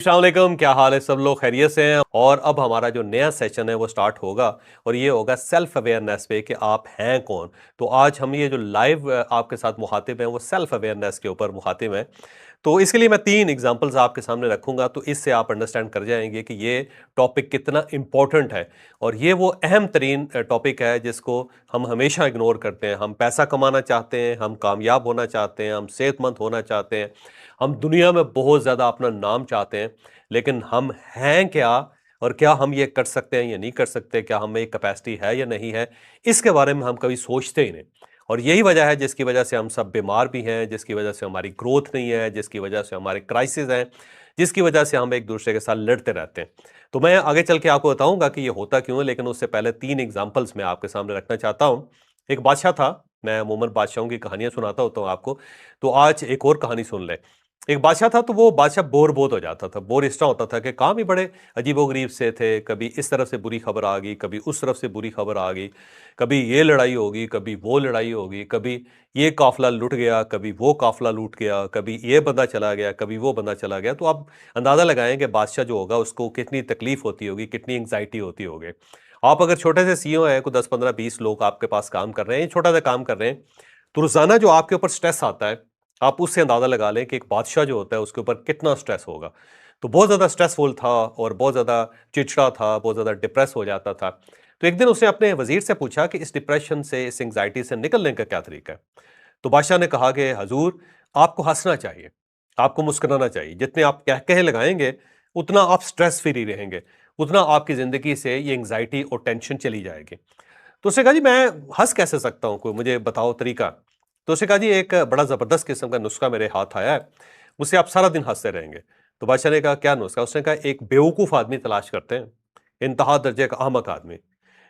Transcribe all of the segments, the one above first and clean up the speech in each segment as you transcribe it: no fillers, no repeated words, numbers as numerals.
अस्सलामुअलैकुम, क्या हाल है? सब लोग खैरियत से हैं। और अब हमारा जो नया सेशन है वो स्टार्ट होगा और ये होगा सेल्फ अवेयरनेस पे कि आप हैं कौन। तो आज हम ये जो लाइव आपके साथ मुखातिब हैं वो सेल्फ अवेयरनेस के ऊपर मुखातिब हैं। तो इसके लिए मैं 3 एग्जांपल्स आपके सामने रखूंगा, तो इससे आप अंडरस्टैंड कर जाएंगे कि ये टॉपिक कितना इंपॉर्टेंट है। और ये वो अहम तरीन टॉपिक है जिसको हम हमेशा इग्नोर करते हैं। हम पैसा कमाना चाहते हैं, हम कामयाब होना चाहते हैं, हम सेहतमंद होना चाहते हैं, हम दुनिया में बहुत ज़्यादा अपना नाम चाहते हैं, लेकिन हम हैं क्या? और क्या हम ये कर सकते हैं या नहीं कर सकते? क्या हमें कैपेसिटी है या नहीं है? इसके बारे में हम कभी सोचते ही नहीं। और यही वजह है जिसकी वजह से हम सब बीमार भी हैं, जिसकी वजह से हमारी ग्रोथ नहीं है, जिसकी वजह से हमारे क्राइसिस हैं, जिसकी वजह से हम एक दूसरे के साथ लड़ते रहते हैं। तो मैं आगे चल के आपको बताऊंगा कि ये होता क्यों है, लेकिन उससे पहले 3 एग्जाम्पल्स मैं आपके सामने रखना चाहता हूँ। एक बादशाह था, मैं अमूमन बादशाहों की कहानियां सुनाता होता हूँ आपको, तो आज एक और कहानी सुन ले। एक बादशाह था, तो वो बादशाह बोर बहुत हो जाता था। बोर इस तरह होता था कि काम ही बड़े अजीबोगरीब से थे। कभी इस तरफ से बुरी खबर आ गई, कभी उस तरफ से बुरी खबर आ गई, कभी ये लड़ाई होगी, कभी वो लड़ाई होगी, कभी ये काफिला लुट गया, कभी वो काफिला लूट गया, कभी ये बंदा चला गया, कभी वो बंदा चला गया। तो आप अंदाजा लगाएं कि बादशाह जो होगा उसको कितनी तकलीफ होती होगी, कितनी एंग्जाइटी होती होगी। आप अगर छोटे से सीईओ है, कोई 10 15 20 लोग आपके पास काम कर रहे हैं, छोटा सा काम कर रहे हैं, तो रोजाना जो आपके ऊपर स्ट्रेस आता है, आप उससे अंदाजा लगा लें कि एक बादशाह जो होता है उसके ऊपर कितना स्ट्रेस होगा। तो बहुत ज्यादा स्ट्रेसफुल था और बहुत ज्यादा चिड़चिड़ा था, बहुत ज्यादा डिप्रेस हो जाता था। तो एक दिन उसने अपने वजीर से पूछा कि इस डिप्रेशन से, इस एंग्जाइटी से निकलने का क्या तरीका है। तो बादशाह ने कहा कि हजूर, आपको हंसना चाहिए, आपको मुस्कुराना चाहिए। जितने आप कह कहे लगाएंगे उतना आप स्ट्रेस फ्री रहेंगे, उतना आपकी जिंदगी से ये एंग्जाइटी और टेंशन चली जाएगी। तो उसने कहा जी, मैं हंस कैसे सकता हूँ, कोई मुझे बताओ तरीका। तो उसने कहा जी, एक बड़ा जबरदस्त किस्म का नुस्खा मेरे हाथ आया है, उससे आप सारा दिन हंसते रहेंगे। तो बादशाह ने कहा क्या नुस्खा? उसने कहा एक बेवकूफ आदमी तलाश करते हैं, इंतहा दर्जे का अहमक आदमी।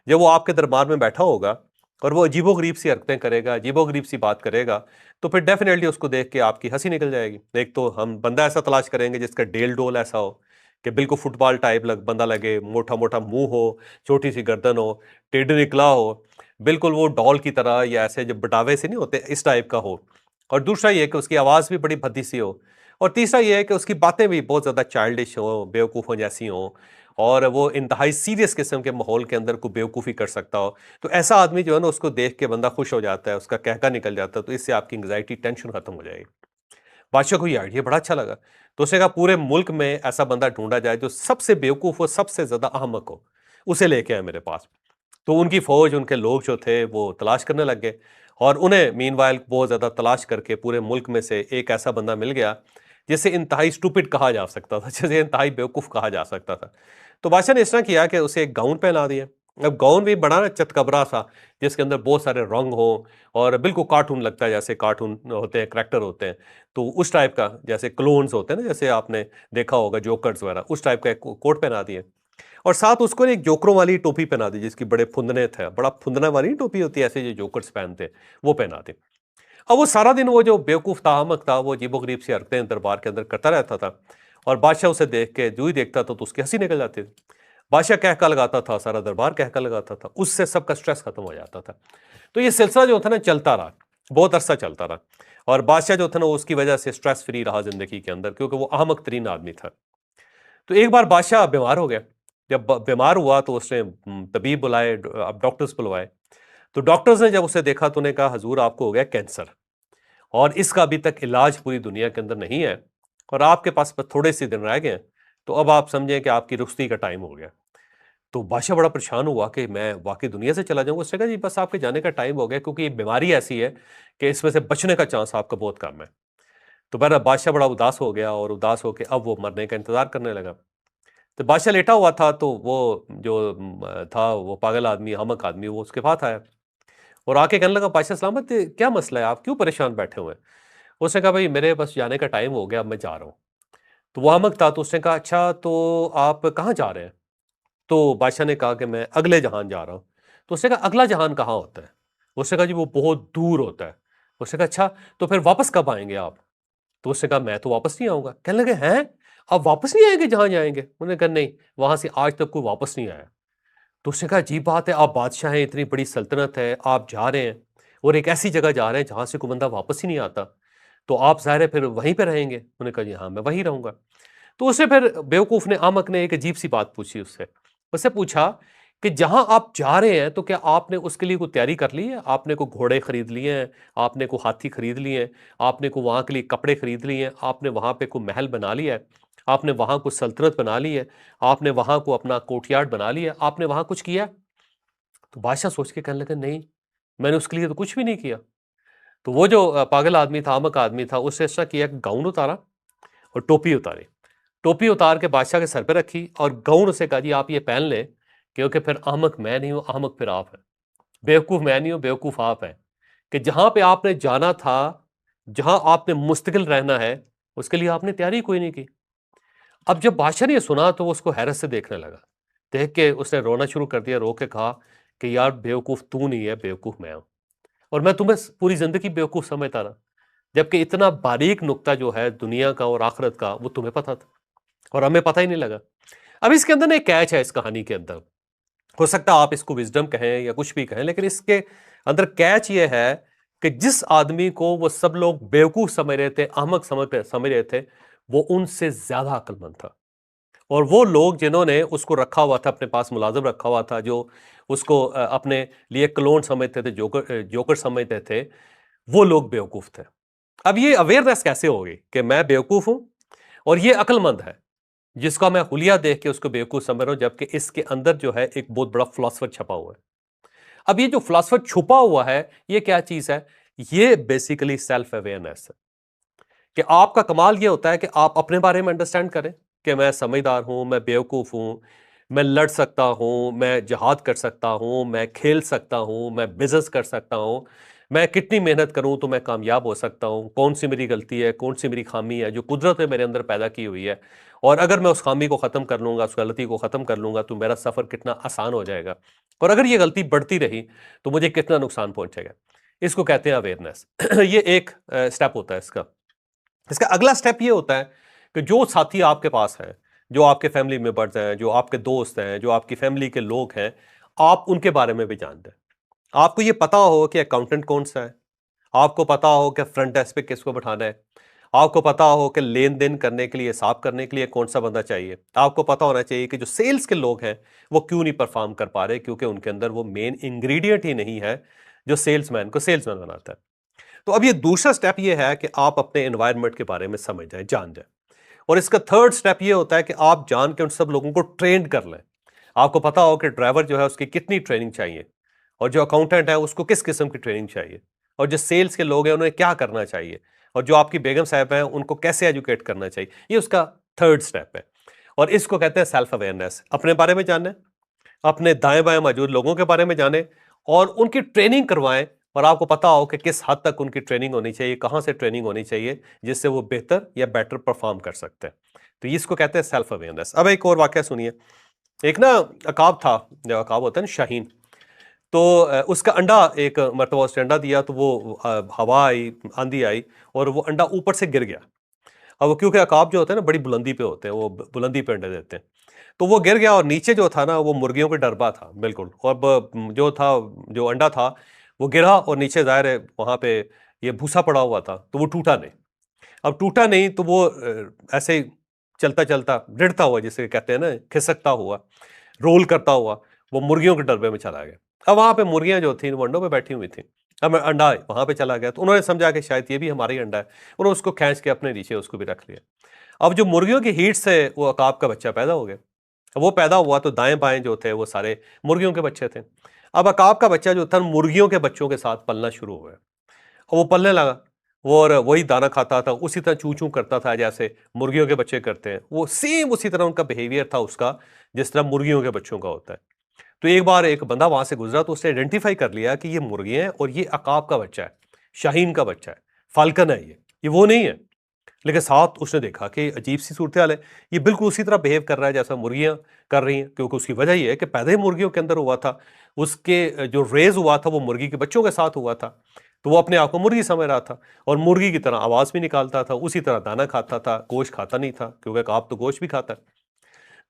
जब वो आपके दरबार में बैठा होगा और वो अजीबो गरीब सी हरकतें करेगा, अजीबो गरीब सी बात करेगा, तो फिर डेफिनेटली उसको देख के आपकी हंसी निकल जाएगी। एक तो हम बंदा ऐसा तलाश करेंगे जिसका डेल डोल ऐसा हो कि बिल्कुल फुटबॉल टाइप बंदा लगे, मोटा मोटा मुंह हो, छोटी सी गर्दन हो, टेढ़ निकला हो, बिल्कुल वो डॉल की तरह, या ऐसे जब बटावे से नहीं होते इस टाइप का हो। और दूसरा ये है कि उसकी आवाज़ भी बड़ी भद्दी सी हो। और तीसरा ये है कि उसकी बातें भी बहुत ज़्यादा चाइल्डिश हो, बेवकूफ़ों जैसी हो, और वो इंतहाई सीरियस किस्म के माहौल के अंदर कोई बेवकूफ़ी कर सकता हो। तो ऐसा आदमी जो है ना, उसको देख के बंदा खुश हो जाता है, उसका कहका निकल जाता है, तो इससे आपकी एंग्जाइटी टेंशन खत्म हो जाएगी। बादशाह को ये आइडिया बड़ा अच्छा लगा। तो उसने कहा पूरे मुल्क में ऐसा बंदा ढूंढा जाए जो सबसे बेवकूफ़ हो, सबसे ज़्यादा अहमक हो, उसे लेके आए मेरे पास। तो उनकी फौज, उनके लोग जो थे वो तलाश करने लग गए, और उन्हें मीनवाइल बहुत ज़्यादा तलाश करके पूरे मुल्क में से एक ऐसा बंदा मिल गया जिसे इंतहाई स्टूपिड कहा जा सकता था, जिसे इंतहाई बेवकूफ़ कहा जा सकता था। तो बादशाह ने इस तरह किया कि उसे एक गाउन पहना दिया। अब गाउन भी बड़ा ना चटकबरा सा, जिसके अंदर बहुत सारे रंग हो, और बिल्कुल कार्टून लगता है, जैसे कार्टून होते हैं, करैक्टर होते हैं। तो उस टाइप का, जैसे क्लोन्स होते हैं ना, जैसे आपने देखा होगा जोकर्स वगैरह, उस टाइप का एक कोट पहना दिए। और साथ उसको एक जोकरों वाली टोपी पहना दी, जिसकी बड़े फुंदने थे, बड़ा फुंदना वाली टोपी होती है ऐसे जो जोकर्स पहनते हैं, वो पहना दी। अब वो सारा दिन वो जो बेवकूफ था, अहमक था, वो अजीबोगरीब सी हरकतें दरबार के अंदर करता रहता था। और बादशाह उसे देख के जो ही देखता था तो उसकी हंसी निकल जाती थी। बादशाह कहका लगाता था, सारा दरबार कहका लगाता था, उससे सबका स्ट्रेस खत्म हो जाता था। तो ये सिलसिला जो था ना, चलता रहा, बहुत अरसा चलता रहा। और बादशाह जो था ना, उसकी वजह से स्ट्रेस फ्री रहा जिंदगी के अंदर, क्योंकि वो अहमक तरीन आदमी था। तो एक बार बादशाह बीमार हो गया। जब बीमार हुआ तो उसने तबीब बुलाए, अब डॉक्टर्स बुलवाए। तो डॉक्टर्स ने जब उसे देखा तो उन्हें कहा, हजूर आपको हो गया कैंसर, और इसका अभी तक इलाज पूरी दुनिया के अंदर नहीं है, और आपके पास बस थोड़े से दिन रह गए हैं। तो अब आप समझें कि आपकी रुखसती का टाइम हो गया। तो बादशाह बड़ा परेशान हुआ कि मैं वाकई दुनिया से चला जाऊंगा। उसने कहा जी, बस आपके जाने का टाइम हो गया, क्योंकि ये बीमारी ऐसी है कि इसमें से बचने का चांस आपका बहुत कम है। तो बहरहाल बादशाह बड़ा उदास हो गया, और उदास होकर अब वो मरने का इंतजार करने लगा। तो बादशाह लेटा हुआ था, तो वो जो था, वो पागल आदमी, हमक आदमी, वो उसके पास आया और आके कहने लगा, बादशाह सलामत, क्या मसला है, आप क्यों परेशान बैठे हुए हैं? उसने कहा, भाई मेरे बस जाने का टाइम हो गया, अब मैं जा रहा हूँ। तो वो हमक था, तो उसने कहा, अच्छा तो आप कहाँ जा रहे हैं? तो बादशाह ने कहा कि मैं अगले जहान जा रहा हूँ। तो उसने कहा, अगला जहान कहाँ होता है? उसने कहा, जी वो बहुत दूर होता है। उसने कहा, अच्छा तो फिर वापस कब आएंगे आप? तो उसने कहा, मैं तो वापस नहीं आऊंगा। कहने लगे, हैं, आप वापस नहीं आएंगे जहां जाएंगे? उन्होंने कहा, नहीं, वहां से आज तक कोई वापस नहीं आया। तो उसने कहा, अजीब बात है, आप बादशाह हैं, इतनी बड़ी सल्तनत है, आप जा रहे हैं और एक ऐसी जगह जा रहे हैं जहां से कोई बंदा वापस ही नहीं आता, तो आप ज़ाहिर है फिर वहीं पे रहेंगे? उन्होंने कहा, जी हाँ, मैं वहीं रहूंगा। तो उसे फिर बेवकूफ ने, अहमक ने एक अजीब सी बात पूछी उससे। उससे पूछा कि जहां आप जा रहे हैं तो क्या आपने उसके लिए कोई तैयारी कर ली है? आपने को घोड़े खरीद लिए हैं, आपने को हाथी खरीद लिए हैं, आपने को वहां के लिए कपड़े खरीद लिए हैं, आपने वहां पे कोई महल बना लिया है, आपने वहां को सल्तनत बना ली है, आपने वहां को अपना कोर्टयार्ड बना लिया है, आपने वहां कुछ किया? तो बादशाह सोच के कहने लगे, नहीं, मैंने उसके लिए तो कुछ भी नहीं किया। तो वो जो पागल आदमी था, आमक आदमी था, उसने ऐसा किया कि गाउन उतारा और टोपी उतारी। टोपी उतार के बादशाह के सर पे रखी और गाउन उसे कहा, जी आप ये पहन लें, क्योंकि फिर अहमक मैं नहीं हूं, अहमक फिर आप है, बेवकूफ मैं नहीं हूं, बेवकूफ आप है, कि जहां पे आपने जाना था, जहां आपने मुस्तकिल रहना है, उसके लिए आपने तैयारी कोई नहीं की। अब जब बादशाह ने ये सुना तो वो उसको हैरत से देखने लगा। देख के उसने रोना शुरू कर दिया, रो के कहा कि यार बेवकूफ तू नहीं है, बेवकूफ मैं हूं, और मैं तुम्हें पूरी जिंदगी बेवकूफ समझता रहा, जबकि इतना बारीक नुक्ता जो है दुनिया का और आखिरत का वो तुम्हें पता था और हमें पता ही नहीं लगा। अब इसके अंदर ना एक कैच है, इस कहानी के अंदर, हो सकता है आप इसको विजडम कहें या कुछ भी कहें, लेकिन इसके अंदर कैच ये है कि जिस आदमी को वो सब लोग बेवकूफ समझ रहे थे, अहमक समझ रहे थे, वो उनसे ज्यादा अक्लमंद था। और वो लोग जिन्होंने उसको रखा हुआ था, अपने पास मुलाजिम रखा हुआ था, जो उसको अपने लिए क्लोन समझते थे, जोकर समझते थे, वो लोग बेवकूफ थे। अब ये अवेयरनेस कैसे होगी कि मैं बेवकूफ हूं और ये अक्लमंद है, जिसका मैं हुलिया देख के उसको बेवकूफ समझ रहा हूं, जबकि इसके अंदर जो है एक बहुत बड़ा फिलॉसफर छपा हुआ है। अब ये जो फिलॉसफर छुपा हुआ है, ये क्या चीज है? ये बेसिकली सेल्फ अवेयरनेस है। कि आपका कमाल ये होता है कि आप अपने बारे में अंडरस्टैंड करें कि मैं समझदार हूं, मैं बेवकूफ हूं, मैं लड़ सकता हूं, मैं जिहाद कर सकता हूं, मैं खेल सकता हूं, मैं बिजनेस कर सकता हूं, मैं कितनी मेहनत करूं तो मैं कामयाब हो सकता हूं, कौन सी मेरी गलती है, कौन सी मेरी खामी है जो कुदरत ने मेरे अंदर पैदा की हुई है, और अगर मैं उस खामी को खत्म कर लूंगा, उस गलती को खत्म कर लूंगा, तो मेरा सफर कितना आसान हो जाएगा, और अगर ये गलती बढ़ती रही तो मुझे कितना नुकसान पहुंचेगा। इसको कहते हैं अवेयरनेस। ये एक स्टेप होता है इसका। इसका अगला स्टेप ये होता है कि जो साथी आपके पास हैं, जो आपके फैमिली मेंबर्स हैं, जो आपके दोस्त हैं, जो आपकी फैमिली के लोग हैं, आप उनके बारे में भी जानते हैं। आपको ये पता हो कि अकाउंटेंट कौन सा है, आपको पता हो कि फ्रंट डेस्क पे किसको बैठाना है, आपको पता हो कि लेन देन करने के लिए, हिसाब करने के लिए कौन सा बंदा चाहिए, आपको पता होना चाहिए कि जो सेल्स के लोग हैं वो क्यों नहीं परफॉर्म कर पा रहे, क्योंकि उनके अंदर वो मेन इंग्रेडिएंट ही नहीं है जो सेल्समैन को सेल्समैन बनाता है। तो अब ये दूसरा स्टेप ये है कि आप अपने एनवायरनमेंट के बारे में समझ जाएं, जान जाएं। और इसका थर्ड स्टेप ये होता है कि आप जान के उन सब लोगों को ट्रेन कर लें। आपको पता हो कि ड्राइवर जो है उसकी कितनी ट्रेनिंग चाहिए, और जो अकाउंटेंट है उसको किस किस्म की ट्रेनिंग चाहिए, और जो सेल्स के लोग हैं उन्हें क्या करना चाहिए, और जो आपकी बेगम साहब हैं उनको कैसे एजुकेट करना चाहिए। ये उसका थर्ड स्टेप है, और इसको कहते हैं सेल्फ अवेयरनेस। अपने बारे में जानें, अपने दाएं बाएं मौजूद लोगों के बारे में जानें, और उनकी ट्रेनिंग करवाएं, और आपको पता हो कि किस हद तक उनकी ट्रेनिंग होनी चाहिए, कहां से ट्रेनिंग होनी चाहिए, जिससे वो बेहतर या बेटर परफॉर्म कर सकते हैं। तो इसको कहते हैं सेल्फ अवेयरनेस। अब एक और वाकया सुनिए। एक ना अकाब था, जो अकाब होता है ना, शाहीन। तो उसका अंडा, एक मरतबा उसने अंडा दिया, तो वो हवा आई, आंधी आई, और वो अंडा ऊपर से गिर गया। अब वो, क्योंकि अकाब जो होते हैं ना बड़ी बुलंदी पे होते हैं, वो बुलंदी पे अंडे देते हैं, तो वो गिर गया, और नीचे जो था ना वो मुर्गियों का डरबा था बिल्कुल, और जो था, जो अंडा था वो गिरा, और नीचे जाहिर है वहां पे ये भूसा पड़ा हुआ था, तो वो टूटा नहीं। अब टूटा नहीं तो वो ऐसे ही चलता चलता रिड़ता हुआ, जिसे कहते हैं ना, खिसकता हुआ, रोल करता हुआ, वो मुर्गियों के डरबे में चला गया। अब वहां पे मुर्गियां जो थी वो अंडों पे बैठी हुई थी। अब अंडा वहां पे चला गया, तो उन्होंने समझा कि शायद ये भी हमारा ही अंडा है, उन्होंने उसको खींच के अपने नीचे उसको भी रख लिया। अब जो मुर्गियों की हीट से वो अकाब का बच्चा पैदा हो गया। वो पैदा हुआ तो दाएं बाएं जो थे वो सारे मुर्गियों के बच्चे थे। अब अकाब का बच्चा जो था मुर्गियों के बच्चों के साथ पलना शुरू हुआ, और वो पलने लगा, वो और वही दाना खाता था, उसी तरह चू चू करता था जैसे मुर्गियों के बच्चे करते हैं, वो सेम उसी तरह उनका बिहेवियर था उसका, जिस तरह मुर्गियों के बच्चों का होता है। तो एक बार एक बंदा वहां से गुजरा, तो उसने आइडेंटिफाई कर लिया कि ये मुर्गियां हैं और ये अकाब का बच्चा है, शाहीन का बच्चा है, फाल्कन है, ये वो नहीं है। लेकिन साथ उसने देखा कि अजीब सी सूरत हाल है, ये बिल्कुल उसी तरह बिहेव कर रहा है जैसा मुर्गियां कर रही हैं, क्योंकि उसकी वजह यह है कि पैदा ही मुर्गियों के अंदर हुआ था, उसके जो रेज हुआ था वो मुर्गी के बच्चों के साथ हुआ था, तो वो अपने आप को मुर्गी समझ रहा था, और मुर्गी की तरह आवाज भी निकालता था, उसी तरह दाना खाता था, गोश्त खाता नहीं था, क्योंकि काब तो गोश्त भी खाता है।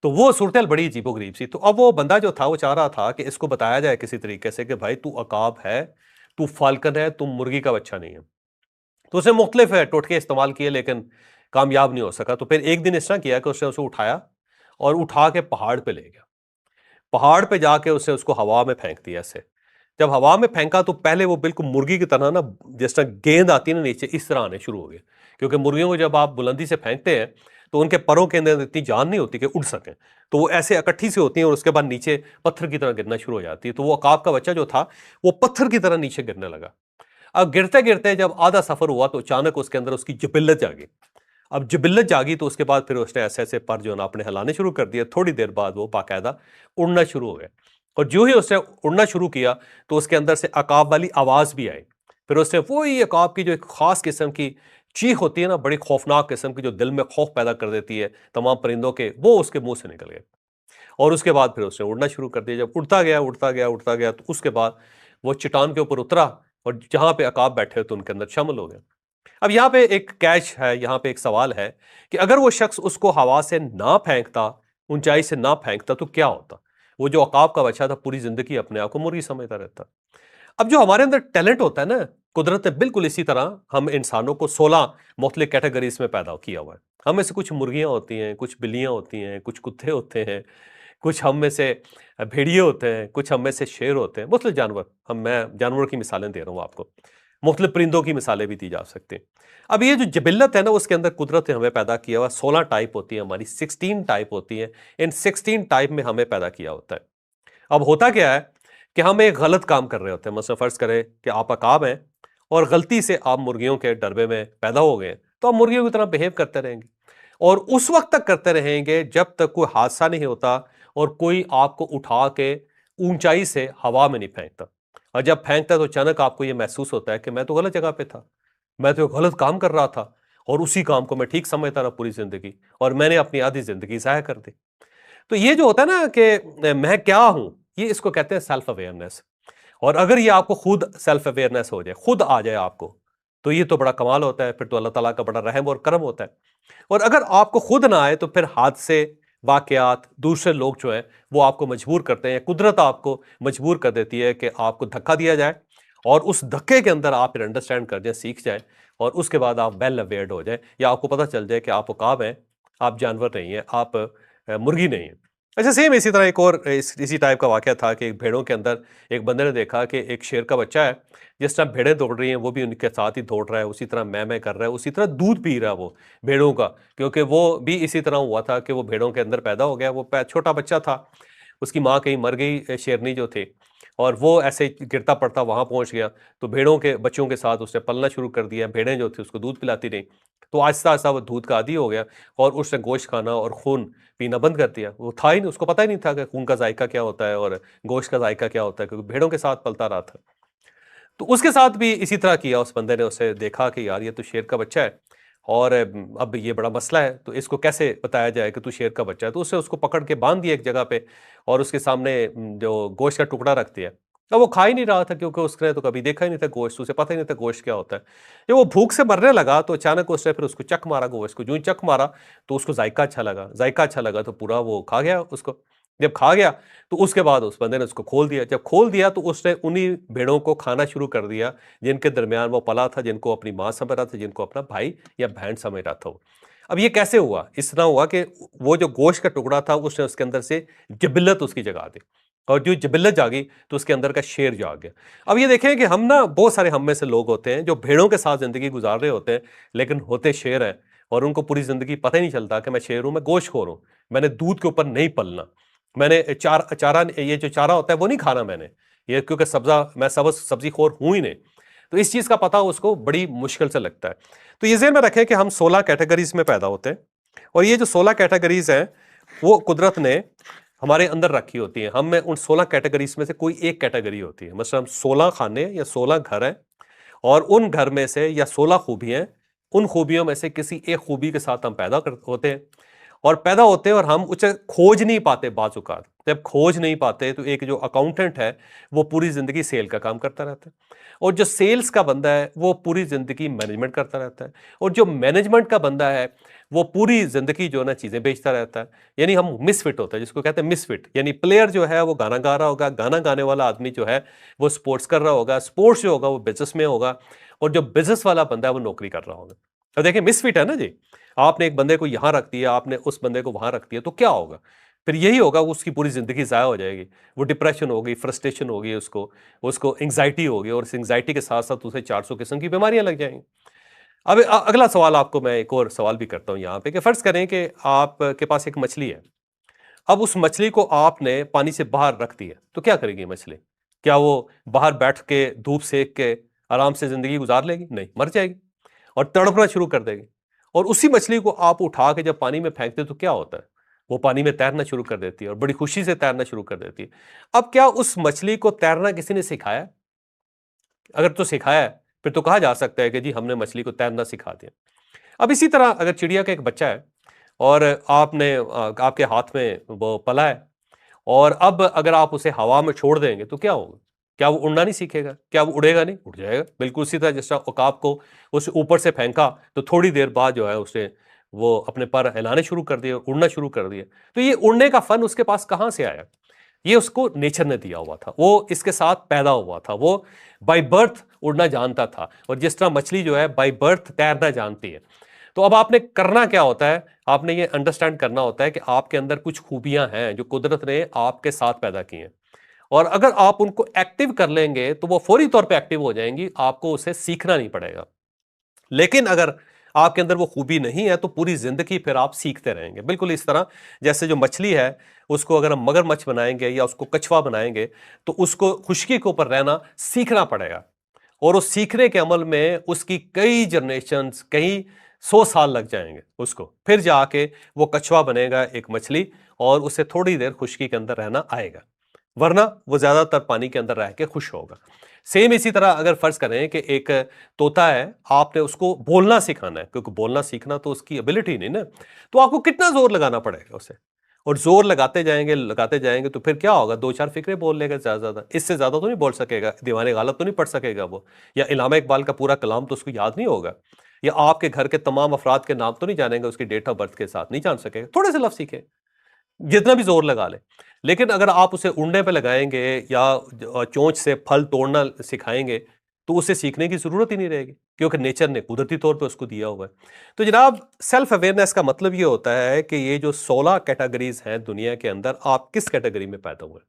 तो वो सूरत हाल बड़ी अजीबोगरीब सी। तो अब वो बंदा जो था वो चाह रहा था कि इसको बताया जाए किसी तरीके से कि भाई तू अकाब है, तू फाल्कन है, तू मुर्गी का बच्चा नहीं है। तो उसने मुख्तलिफ टोटके इस्तेमाल किए, लेकिन कामयाब नहीं हो सका। तो फिर एक दिन इस तरह किया कि उसने उसे उठाया और उठा के पहाड़ पे ले गया। पहाड़ पे जाके उसने उसको हवा में फेंक दिया ऐसे। जब हवा में फेंका तो पहले वो बिल्कुल मुर्गी की तरह ना, जिस तरह गेंद आती है ना नीचे, इस तरह आने शुरू हो गए। क्योंकि मुर्गियों को जब आप बुलंदी से फेंकते हैं तो उनके परों के अंदर इतनी जान नहीं होती कि उड़ सकें, तो वो ऐसे इकट्ठी से होती हैं और उसके बाद नीचे पत्थर की तरह गिरना शुरू हो जाती है। तो वो अकाब का बच्चा जो था वो पत्थर की तरह नीचे गिरने लगा। अब गिरते गिरते जब आधा सफर हुआ तो अचानक उसके अंदर उसकी जिबिल्लत जागी। अब जिबिल्लत जागी तो उसके बाद फिर उसने ऐसे ऐसे पर जो ना अपने हिलाने शुरू कर दिए। थोड़ी देर बाद वो बाकायदा उड़ना शुरू हो गया और जो ही उसने उड़ना शुरू किया तो उसके अंदर से अकाब वाली आवाज भी आई। फिर उसने वही अकाब की जो एक खास किस्म की चीख होती है ना, बड़ी खौफनाक किस्म की, जो दिल में खौफ पैदा कर देती है तमाम परिंदों के, वो उसके मुंह से निकल गए। और उसके बाद फिर उसने उड़ना शुरू कर दिया। जब उड़ता गया उड़ता गया उड़ता गया तो उसके बाद वो चट्टान के ऊपर उतरा और जहां पे अकाब बैठे तो उनके अंदर शामिल हो गया। अब यहाँ पे एक कैच है, यहाँ पे एक सवाल है कि अगर वो शख्स उसको हवा से ना फेंकता, ऊंचाई से ना फेंकता, तो क्या होता? वो जो अकाब का बच्चा था पूरी जिंदगी अपने आप को मुर्गी समझता रहता। अब जो हमारे अंदर टैलेंट होता है ना, कुदरत ने बिल्कुल इसी तरह हम इंसानों को 16 मुख्तलिफ कैटेगरीज में पैदा किया हुआ है। हम में से कुछ मुर्गियां होती हैं, कुछ बिल्लियां होती हैं, कुछ कुत्ते होते हैं, कुछ हम में से भेड़िए होते हैं, कुछ हम में से शेर होते हैं, मुख्तलिफ जानवर। मैं जानवरों की मिसालें दे रहा हूँ आपको, मुख्तलिफ परिंदों की मिसालें भी दी जा सकती हैं। अब ये जो जिबिल्लत है ना, उसके अंदर कुदरत ने हमें पैदा किया हुआ 16 टाइप होती है, हमारी 16 टाइप होती है। इन 16 टाइप में हमें पैदा किया होता है। अब होता क्या है कि हम एक गलत काम कर रहे होते हैं। मतलब फर्ज करें कि आप अकाब हैं और गलती से आप मुर्गियों के डरबे में पैदा हो गए, तो आप मुर्गियों की तरह बिहेव करते रहेंगे और उस वक्त तक करते रहेंगे जब तक कोई हादसा नहीं होता और कोई आपको उठा के ऊंचाई से हवा में नहीं फेंकता। और जब फेंकता तो अचानक आपको यह महसूस होता है कि मैं तो गलत जगह पे था, मैं तो गलत काम कर रहा था और उसी काम को मैं ठीक समझता रहा पूरी जिंदगी और मैंने अपनी आधी जिंदगी जाया कर दी। तो ये जो होता है ना कि मैं क्या हूं, ये इसको कहते हैं सेल्फ अवेयरनेस। और अगर ये आपको खुद सेल्फ अवेयरनेस हो जाए, खुद आ जाए आपको, तो ये तो बड़ा कमाल होता है। फिर तो अल्लाह ताला का बड़ा रहम और करम होता है। और अगर आपको खुद ना आए तो फिर हादसे, वाकयात, दूसरे लोग जो है वो आपको मजबूर करते हैं, कुदरत आपको मजबूर कर देती है कि आपको धक्का दिया जाए और उस धक्के के अंदर आप फिर अंडरस्टैंड कर जाए, सीख जाए और उसके बाद आप वेल अवेयर्ड हो जाए, या आपको पता चल जाए कि आप उकाब हैं, आप जानवर नहीं है, आप मुर्गी नहीं है। अच्छा, सेम इसी तरह एक और इसी टाइप का वाकया था कि एक भेड़ों के अंदर एक बंदे ने देखा कि एक शेर का बच्चा है, जिस तरह भेड़ें दौड़ रही हैं वो भी उनके साथ ही दौड़ रहा है, उसी तरह मैं कर रहा है, उसी तरह दूध पी रहा है वो भेड़ों का। क्योंकि वो भी इसी तरह हुआ था कि वो भेड़ों के अंदर पैदा हो गया, वो छोटा बच्चा था, उसकी माँ कहीं मर गई, शेरनी जो थे, और वो ऐसे गिरता पड़ता वहां पहुंच गया। तो भेड़ों के बच्चों के साथ उसने पलना शुरू कर दिया, भेड़ें जो थी उसको दूध पिलाती रही। तो आहिस्ता आहिस्ता वो दूध का आदी हो गया और उसने गोश्त खाना और खून पीना बंद कर दिया। वो था ही नहीं, उसको पता ही नहीं था कि खून का जायका क्या होता है और गोश्त का जायका क्या होता है, क्योंकि भेड़ों के साथ पलता रहा था। तो उसके साथ भी इसी तरह किया। उस बंदे ने उसे देखा कि यार ये तो शेर का बच्चा है और अब ये बड़ा मसला है, तो इसको कैसे बताया जाए कि तू शेर का बच्चा है। तो उसने उसको पकड़ के बांध दिया एक जगह पे और उसके सामने जो गोश्त का टुकड़ा रख दिया। अब वो खा ही नहीं रहा था क्योंकि उसने तो कभी देखा ही नहीं था गोश्त, उसे पता ही नहीं था गोश्त क्या होता है। जब वो भूख से मरने लगा तो अचानक उसने फिर उसको चक मारा, गोश्त को जो ही चक मारा तो उसको जायका अच्छा लगा, जायका अच्छा लगा तो पूरा वो खा गया उसको। जब खा गया तो उसके बाद उस बंदे ने उसको खोल दिया। जब खोल दिया तो उसने उन्हीं भेड़ों को खाना शुरू कर दिया जिनके दरमियान वो पला था, जिनको अपनी माँ समझ रहा था, जिनको अपना भाई या बहन समझ रहा था वो। अब ये कैसे हुआ? इस तरह हुआ कि वो जो गोश्त का टुकड़ा था उसने उसके अंदर से जिबिल्लत उसकी जगा दी और जो जिबिल्लत जागी तो उसके अंदर का शेर जाग गया। अब ये देखें कि हम ना, बहुत सारे हम में से लोग होते हैं जो भेड़ों के साथ जिंदगी गुजार रहे होते हैं लेकिन होते शेर हैं और उनको पूरी जिंदगी पता ही नहीं चलता कि मैं शेर हूं, मैं गोश्तखोर हूं, मैंने दूध के ऊपर नहीं पलना, मैंने चारा, ये जो चारा होता है वो नहीं खाना मैंने, ये क्योंकि मैं सब्जी खोर हूं ही नहीं। तो इस चीज का पता उसको बड़ी मुश्किल से लगता है। तो ये ज़हन में रखें कि हम 16 कैटेगरीज में पैदा होते हैं और ये जो 16 कैटेगरीज हैं वो कुदरत ने हमारे अंदर रखी होती है। हम में उन 16 कैटेगरीज में से कोई एक कैटेगरी होती है। मतलब हम 16 खाने या 16 घर हैं और उन घर में से या 16 खूबियां, उन खूबियों में से किसी एक खूबी के साथ हम पैदा होते हैं और पैदा होते हैं और हम उसे खोज नहीं पाते। बाजुकात जब खोज नहीं पाते तो एक जो अकाउंटेंट है वो पूरी जिंदगी सेल का काम करता रहता है और जो सेल्स का बंदा है वो पूरी जिंदगी मैनेजमेंट करता रहता है और जो मैनेजमेंट का बंदा है वो पूरी जिंदगी जो ना चीजें बेचता रहता है। यानी हम मिसफिट होता है, जिसको कहते हैं मिसफिट। यानी प्लेयर जो है वो गाना गा रहा होगा, गाना गाने वाला आदमी जो है वो स्पोर्ट्स कर रहा होगा, स्पोर्ट्स जो होगा वो बिजनेस में होगा और जो बिजनेस वाला बंदा है वो नौकरी कर रहा होगा। अब देखिए मिसफिट है ना जी, आपने एक बंदे को यहां रख दिया, आपने उस बंदे को वहां रख दिया, तो क्या होगा? फिर यही होगा, उसकी पूरी जिंदगी जाया हो जाएगी। वो डिप्रेशन होगी, फ्रस्ट्रेशन होगी, उसको उसको एंग्जाइटी होगी, और इस एंग्जाइटी के साथ साथ उसे 400 किस्म की बीमारियां लग जाएंगी। अब अगला सवाल आपको मैं एक और सवाल भी करता हूं यहां पे, कि फर्ज करें कि आपके पास एक मछली है। अब उस मछली को आपने पानी से बाहर रख दिया, तो क्या करेगी मछली? क्या वो बाहर बैठ के धूप सेक के आराम से जिंदगी गुजार लेगी? नहीं, मर जाएगी और तड़पना शुरू कर देगी। और उसी मछली को आप उठा के जब पानी में फेंकते तो क्या होता है? वो पानी में तैरना शुरू कर देती है और बड़ी खुशी से तैरना शुरू कर देती है। अब क्या उस मछली को तैरना किसी ने सिखाया? अगर तो सिखाया है, फिर तो कहा जा सकता है कि जी हमने मछली को तैरना सिखा दिया। अब इसी तरह अगर चिड़िया का एक बच्चा है और आपके हाथ में वो पला है, और अब अगर आप उसे हवा में छोड़ देंगे तो क्या होगा? क्या वो उड़ना नहीं सीखेगा? क्या वो उड़ेगा नहीं? उड़ जाएगा। बिल्कुल उसी तरह जैसा उकाब को उस ऊपर से फेंका, तो थोड़ी देर बाद जो है उसे वो अपने पर हिलाने शुरू कर दिए, उड़ना शुरू कर दिया। तो ये उड़ने का फन उसके पास कहां से आया? ये उसको नेचर ने दिया हुआ था, वो इसके साथ पैदा हुआ था, वो बाय बर्थ उड़ना जानता था। और जिस तरह मछली जो है बाय बर्थ तैरना जानती है। तो अब आपने करना क्या होता है? आपने ये अंडरस्टैंड करना होता है कि आपके अंदर कुछ खूबियां हैं जो कुदरत ने आपके साथ पैदा की हैं, और अगर आप उनको एक्टिव कर लेंगे तो वो फौरी तौर पे एक्टिव हो जाएंगी, आपको उसे सीखना नहीं पड़ेगा। लेकिन अगर आपके अंदर वो खूबी नहीं है तो पूरी जिंदगी फिर आप सीखते रहेंगे। बिल्कुल इस तरह जैसे जो मछली है, उसको अगर हम मगरमच्छ बनाएंगे या उसको कछुआ बनाएंगे, तो उसको खुश्की के ऊपर रहना सीखना पड़ेगा। और उस सीखने के अमल में उसकी कई जनरेशन्स, कई 100 साल लग जाएंगे उसको, फिर जाके वो कछुआ बनेगा, एक मछली, और उसे थोड़ी देर खुश्की के अंदर रहना आएगा, वरना वो ज्यादातर पानी के अंदर रह के खुश होगा। सेम इसी तरह अगर फर्ज करें कि एक तोता है, आपने उसको बोलना सिखाना है, क्योंकि बोलना सीखना तो उसकी एबिलिटी नहीं ना, तो आपको कितना जोर लगाना पड़ेगा उसे। और जोर लगाते जाएंगे तो फिर क्या होगा? दो चार फिक्रे बोल लेगा, ज्यादा, इससे ज्यादा तो नहीं बोल सकेगा, दीवाने गालत तो नहीं पढ़ सकेगा वो, या इलामा इकबाल का पूरा कलाम तो उसको याद नहीं होगा, या आपके घर के तमाम अफराद के नाम तो नहीं जानेगा, उसकी डेट ऑफ बर्थ के साथ नहीं जान सकेगा। थोड़े से लफ्ज सीखे, जितना भी जोर लगा ले। लेकिन अगर आप उसे उड़ने पे लगाएंगे या चोंच से फल तोड़ना सिखाएंगे, तो उसे सीखने की जरूरत ही नहीं रहेगी, क्योंकि नेचर ने कुदरती तौर पे उसको दिया हुआ है। तो जनाब, सेल्फ अवेयरनेस का मतलब ये होता है कि ये जो 16 कैटेगरीज हैं दुनिया के अंदर, आप किस कैटेगरी में पैदा हुए।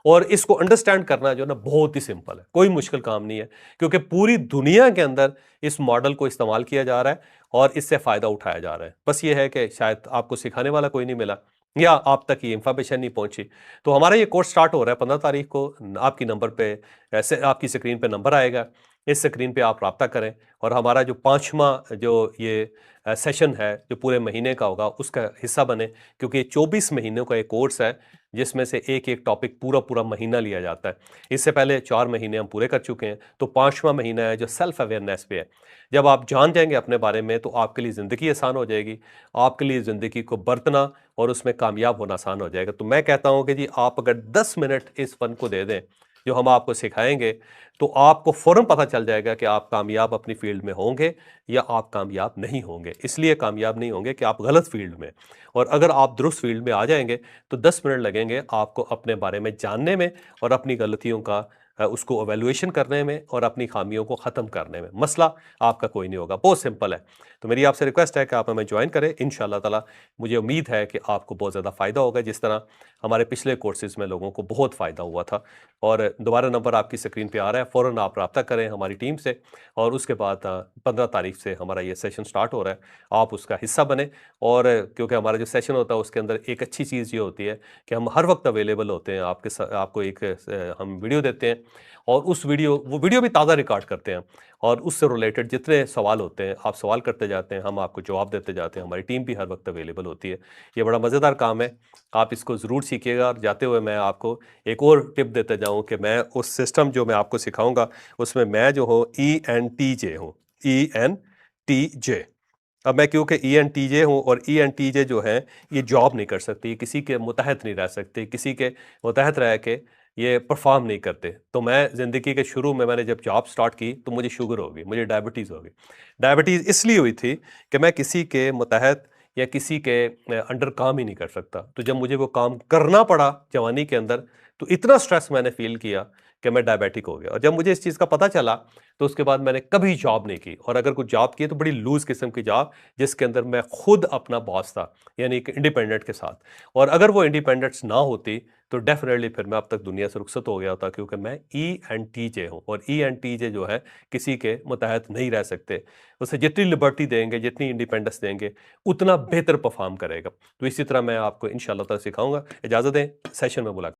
और इसको अंडरस्टैंड करना जो ना बहुत ही सिंपल है, कोई मुश्किल काम नहीं है, क्योंकि पूरी दुनिया के अंदर इस मॉडल को इस्तेमाल किया जा रहा है और इससे फायदा उठाया जा रहा है। बस ये है कि शायद आपको सिखाने वाला कोई नहीं मिला, या आप तक ये इंफॉर्मेशन नहीं पहुंची। तो हमारा ये कोर्स स्टार्ट हो रहा है 15 तारीख को। आपकी नंबर पे ऐसे आपकी स्क्रीन पे नंबर आएगा, इस स्क्रीन पे आप रब्ता करें। और हमारा जो 5वां जो ये सेशन है, जो पूरे महीने का होगा, उसका हिस्सा बने, क्योंकि 24 महीनों का एक कोर्स है, जिसमें से एक एक टॉपिक पूरा पूरा महीना लिया जाता है। इससे पहले 4 महीने हम पूरे कर चुके हैं, तो 5वां महीना है जो सेल्फ अवेयरनेस पे है। जब आप जान जाएंगे अपने बारे में, तो आपके लिए ज़िंदगी आसान हो जाएगी, आपके लिए ज़िंदगी को बरतना और उसमें कामयाब होना आसान हो जाएगा। तो मैं कहता हूं कि जी आप अगर 10 मिनट इस फन को दे दें जो हम आपको सिखाएंगे, तो आपको फौरन पता चल जाएगा कि आप कामयाब अपनी फील्ड में होंगे या आप कामयाब नहीं होंगे। इसलिए कामयाब नहीं होंगे कि आप गलत फील्ड में, और अगर आप दुरुस्त फील्ड में आ जाएंगे तो 10 मिनट लगेंगे आपको अपने बारे में जानने में, और अपनी गलतियों का उसको एवेल्युएशन करने में, और अपनी खामियों को ख़त्म करने में। मसला आपका कोई नहीं होगा, बहुत सिंपल है। तो मेरी आपसे रिक्वेस्ट है कि आप हमें ज्वाइन करें। इंशाल्लाह ताला मुझे उम्मीद है कि आपको बहुत ज़्यादा फ़ायदा होगा, जिस तरह हमारे पिछले कोर्सेज़ में लोगों को बहुत फ़ायदा हुआ था। और दोबारा नंबर आपकी स्क्रीन पे आ रहा है, फ़ौरन आप रब्ता करें हमारी टीम से। और उसके बाद 15 तारीख से हमारा ये सेशन स्टार्ट हो रहा है, आप उसका हिस्सा बने। और क्योंकि हमारा जो सेशन होता है उसके अंदर एक अच्छी चीज़ ये होती है कि हम हर वक्त अवेलेबल होते हैं आपको एक हम वीडियो देते हैं, और वो वीडियो भी ताज़ा रिकॉर्ड करते हैं, और उससे रिलेटेड जितने सवाल होते हैं आप सवाल करते जाते हैं, हम आपको जवाब देते जाते हैं। हमारी टीम भी हर वक्त अवेलेबल होती है। ये बड़ा मज़ेदार काम है, आप इसको ज़रूर सीखिएगा। और जाते हुए मैं आपको एक और टिप देते जाऊँ कि मैं उस सिस्टम जो मैं आपको सिखाऊंगा, उसमें मैं जो हूँ ENTJ हूँ, ENTJ। अब मैं क्योंकि ENTJ हूँ, और ENTJ जो है ये जॉब नहीं कर सकती, किसी के मुतहत नहीं रह सकते, किसी के मुतहत रह के ये परफॉर्म नहीं करते। तो मैं ज़िंदगी के शुरू में मैंने जब जॉब स्टार्ट की तो मुझे शुगर हो गई, मुझे डायबिटीज़ हो गई। डायबिटीज़ इसलिए हुई थी कि मैं किसी के मुतहत या किसी के अंडर काम ही नहीं कर सकता। तो जब मुझे वो काम करना पड़ा जवानी के अंदर, तो इतना स्ट्रेस मैंने फील किया कि मैं डायबिटिक हो गया। और जब मुझे इस चीज़ का पता चला तो उसके बाद मैंने कभी जॉब नहीं की, और अगर कुछ जॉब की तो बड़ी लूज़ किस्म की जॉब, जिसके अंदर मैं खुद अपना बॉस था, यानी कि इंडिपेंडेंट के साथ। और अगर वो इंडिपेंडेंस ना होती तो डेफिनेटली फिर मैं अब तक दुनिया से रुखसत हो गया होता, क्योंकि मैं ENTJ हूँ, और ENTJ जो है किसी के मुतहत नहीं रह सकते। उसे जितनी लिबर्टी देंगे, जितनी इंडिपेंडेंस देंगे, उतना बेहतर परफॉर्म करेगा। तो इसी तरह मैं आपको इंशाल्लाह ताला सिखाऊंगा। इजाज़त दें, सेशन में मुलाकात।